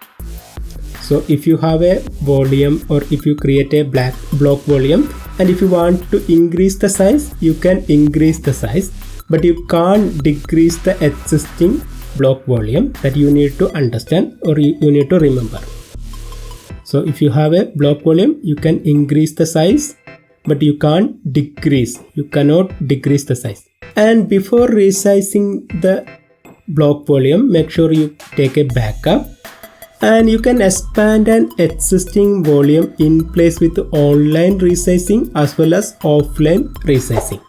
So if you have a volume or if you create a block volume and if you want to increase the size, you can increase the size, but you can't decrease the existing block volume. That you need to understand or you need to remember. So if you have a block volume, you can increase the size, but you cannot decrease the size. And before resizing the block volume, make sure you take a backup. And you can expand an existing volume in place with online resizing as well as offline resizing.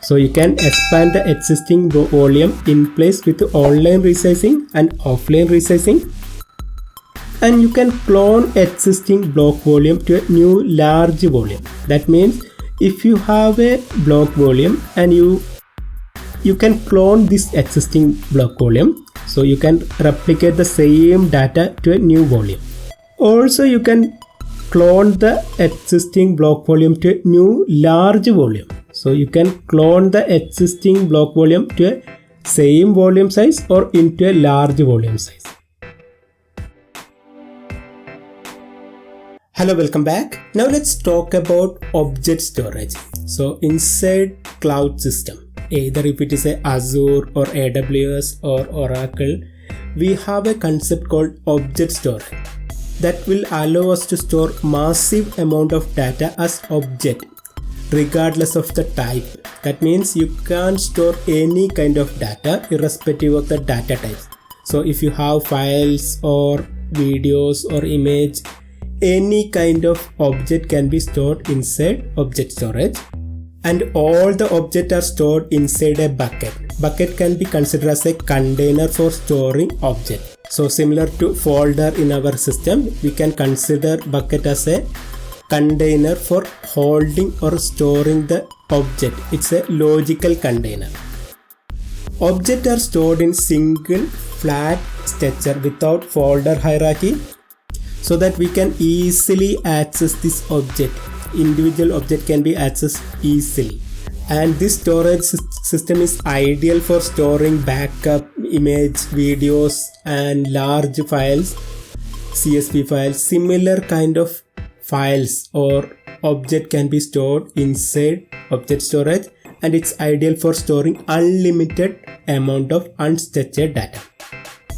So you can expand the existing volume in place with online resizing and offline resizing. And you can clone existing block volume to a new large volume. That means if you have a block volume and you can clone this existing block volume. So you can replicate the same data to a new volume. Also you can clone the existing block volume to a new large volume. So you can clone the existing block volume to a same volume size or into a large volume size. Hello, welcome back. Now let's talk about object storage. So inside cloud system, either if it is a Azure or AWS or Oracle, we have a concept called object storage that will allow us to store massive amount of data as object regardless of the type. That means you can store any kind of data irrespective of the data types. So if you have files or videos or image, any kind of object can be stored inside object storage. And all the objects are stored inside a bucket. Bucket can be considered as a container for storing object. So similar to folder in our system, we can consider bucket as a container for holding or storing the object. It's a logical container. Objects are stored in single flat structure without folder hierarchy, so that we can easily access this object. Individual object can be accessed easily. And this storage system is ideal for storing backup image, videos and large files, CSV files. Similar kind of files or object can be stored inside object storage, and it's ideal for storing unlimited amount of unstructured data.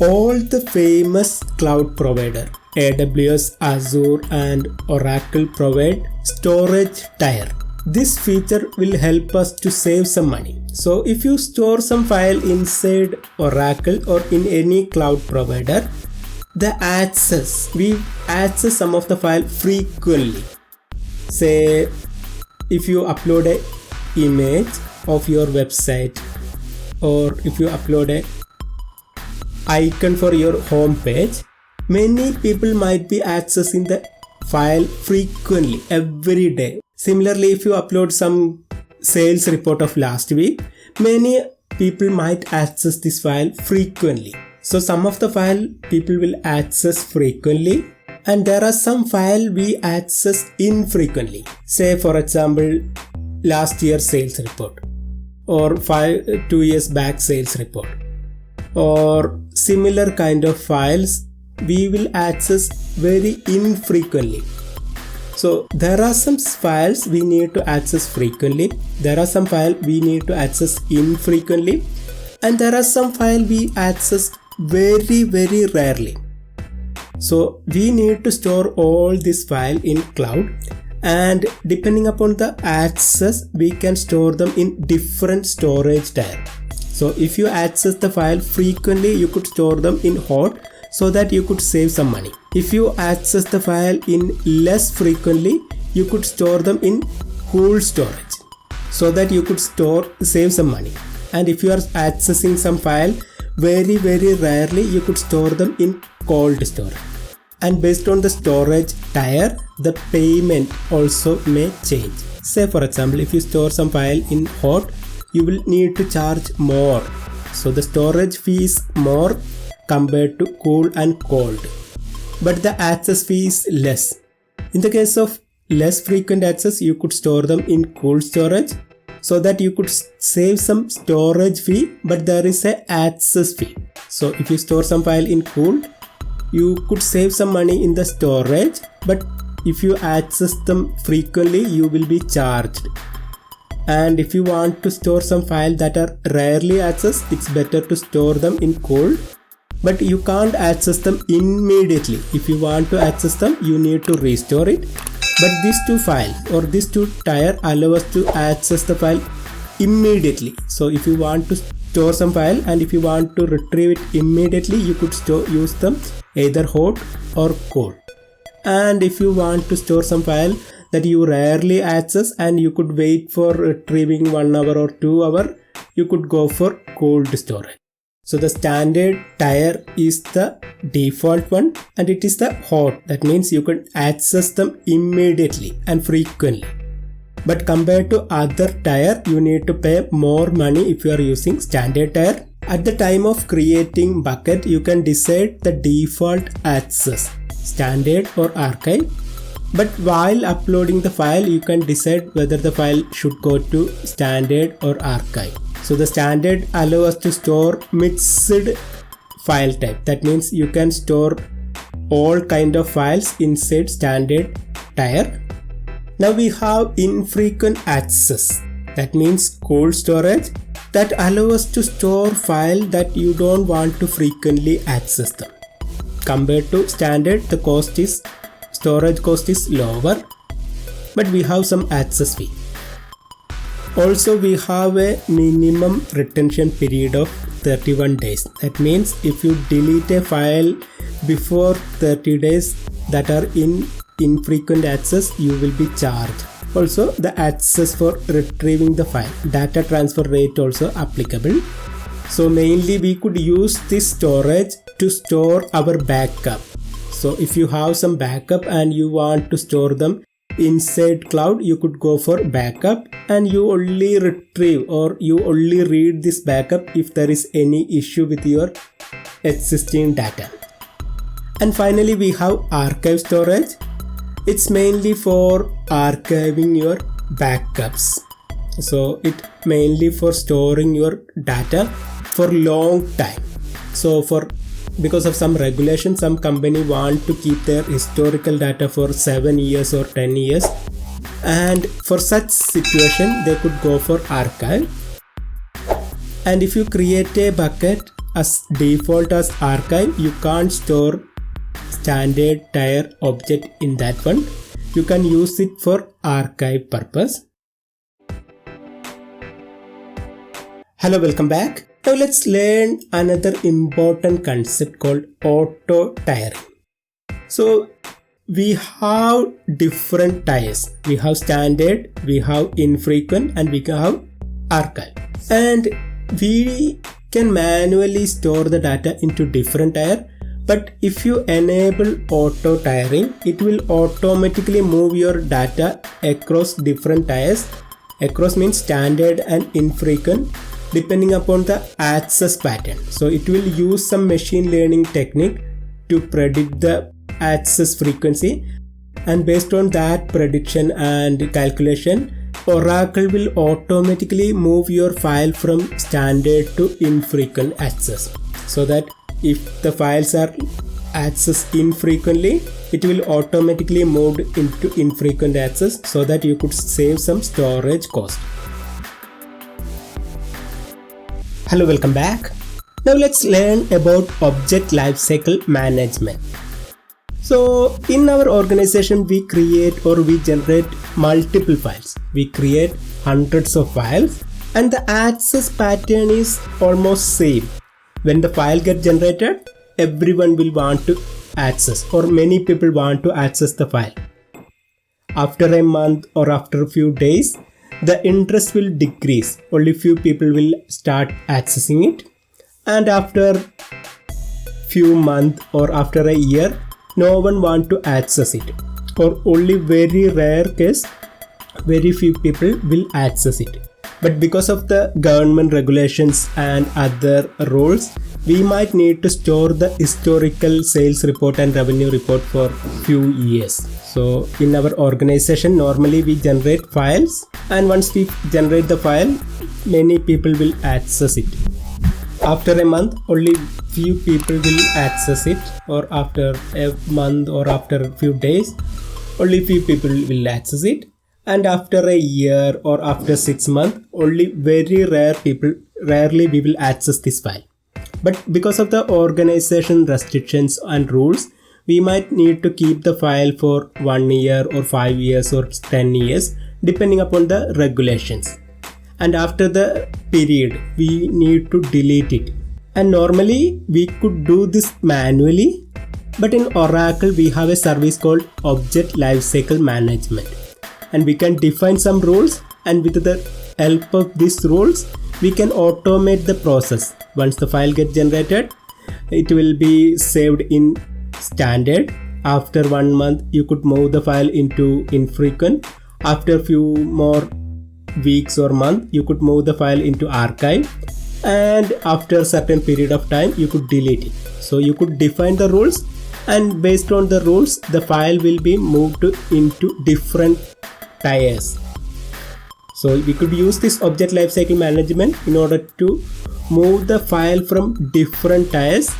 All the famous cloud provider, AWS, Azure and Oracle provide storage tier. This feature will help us to save some money. So if you store some file inside Oracle or in any cloud provider, we access some of the file frequently. Say if you upload a image of your website, or if you upload a icon for your home page, many people might be accessing the file frequently every day. Similarly, if you upload some sales report of last week, many people might access this file frequently. So some of the file people will access frequently, and there are some file we access infrequently. Say for example, last year's sales report, or 2 years back sales report, or similar kind of files we will access very infrequently. So there are some files we need to access frequently, there are some files we need to access infrequently, and there are some files we access very rarely. So we need to store all this file in cloud, and depending upon the access we can store them in different storage tier. So if you access the file frequently, you could store them in hot so that you could save some money. If you access the file in less frequently, you could store them in cool storage so that you could save some money. And if you are accessing some file very rarely, you could store them in cold storage. And based on the storage tier, the payment also may change. Say for example, if you store some file in hot, you will need to charge more. So the storage fee is more compared to cool and cold, but the access fee is less. In the case of less frequent access, you could store them in cool storage so that you could save some storage fee, but there is a access fee. So if you store some file in cool, you could save some money in the storage, but if you access them frequently, you will be charged. And if you want to store some file that are rarely accessed, it's better to store them in cold, but you can't access them immediately. If you want to access them, you need to restore it. But these two files or these two tier allow us to access the file immediately. So if you want to store some file and if you want to retrieve it immediately, you could use them either hot or cold. And if you want to store some file that you rarely access and you could wait for retrieving 1 hour or 2 hours, you could go for cold storage. So the standard tier is the default one, and it is the hot. That means you can access them immediately and frequently. But compared to other tier, you need to pay more money if you are using standard tier. At the time of creating bucket, you can decide the default access, standard or archive. But while uploading the file, you can decide whether the file should go to standard or archive. So the standard allows us to store mixed file type. That means you can store all kind of files inside standard tier. Now we have infrequent access. That means cold storage that allows us to store file that you don't want to frequently access them. Compared to standard, the storage cost is lower, but we have some access fee. Also, we have a minimum retention period of 31 days. That means if you delete a file before 30 days that are in infrequent access, you will be charged. Also, the access for retrieving the file, data transfer rate also applicable. So mainly we could use this storage to store our backup. So if you have some backup and you want to store them inside cloud, you could go for backup, and you only retrieve or you only read this backup if there is any issue with your existing data. And finally we have archive storage. It's mainly for archiving your backups. So it mainly for storing your data for long time. So because of some regulation, some company want to keep their historical data for 7 years or 10 years, and for such situation they could go for archive. And if you create a bucket as default as archive, you can't store standard tier object in that one. You can use it for archive purpose. Hello, welcome back. Now let's learn another important concept called auto tiering. So we have different tiers. We have standard, we have infrequent, and we have archive. And we can manually store the data into different tier. But if you enable auto tiering, it will automatically move your data across different tiers. Across means standard and infrequent, depending upon the access pattern. So it will use some machine learning technique to predict the access frequency, and based on that prediction and calculation, Oracle will automatically move your file from standard to infrequent access, so that if the files are accessed infrequently, it will automatically move into infrequent access, so that you could save some storage cost. Hello, welcome back. Now let's learn about object lifecycle management. So in our organization, we create or we generate multiple files. We create hundreds of files, and the access pattern is almost same. When the file gets generated, everyone will want to access, or many people want to access the file. After a month or after a few days, the interest will decrease. Only few people will start accessing it. And after few months or after a year, no one want to access it. Or only very rare case, very few people will access it. But because of the government regulations and other rules, we might need to store the historical sales report and revenue report for few years. So in our organization, normally we generate files, and once we generate the file, many people will access it. After a month, only few people will access it, or after a month or after a few days, only few people will access it. And after a year or after 6 months, only very rarely we will access this file. But because of the organization restrictions and rules, we might need to keep the file for 1 year or 5 years or 10 years, depending upon the regulations. And after the period, we need to delete it. And normally we could do this manually, but in Oracle we have a service called Object Lifecycle Management. And we can define some rules, and with the help of these rules, we can automate the process. Once the file gets generated, it will be saved in standard. After 1 month, you could move the file into infrequent. After a few more weeks or month, you could move the file into archive. And after a certain period of time, you could delete it. So you could define the rules, and based on the rules, the file will be moved into different tiers. So we could use this object lifecycle management in order to move the file from different tiers,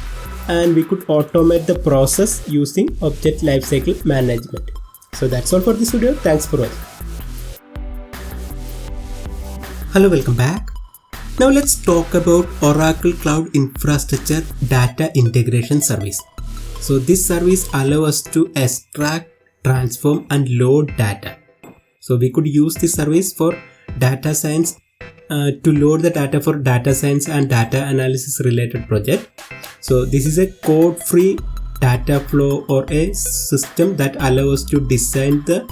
and we could automate the process using object lifecycle management. So that's all for this video. Thanks for watching. Hello, welcome back. Now let's talk about Oracle Cloud Infrastructure Data Integration Service. So this service allows us to extract, transform, and load data. So we could use this service for data science, to load the data for data science and data analysis related project. So this is a code-free data flow or a system that allows us to design the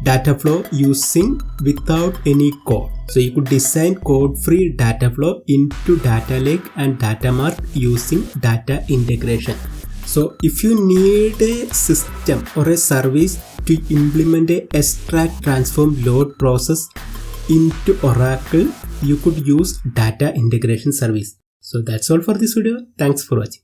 data flow using without any code. So you could design code-free data flow into data lake and data mart using data integration. So if you need a system or a service to implement a extract, transform, load process into Oracle, you could use data integration service. So that's all for this video. Thanks for watching.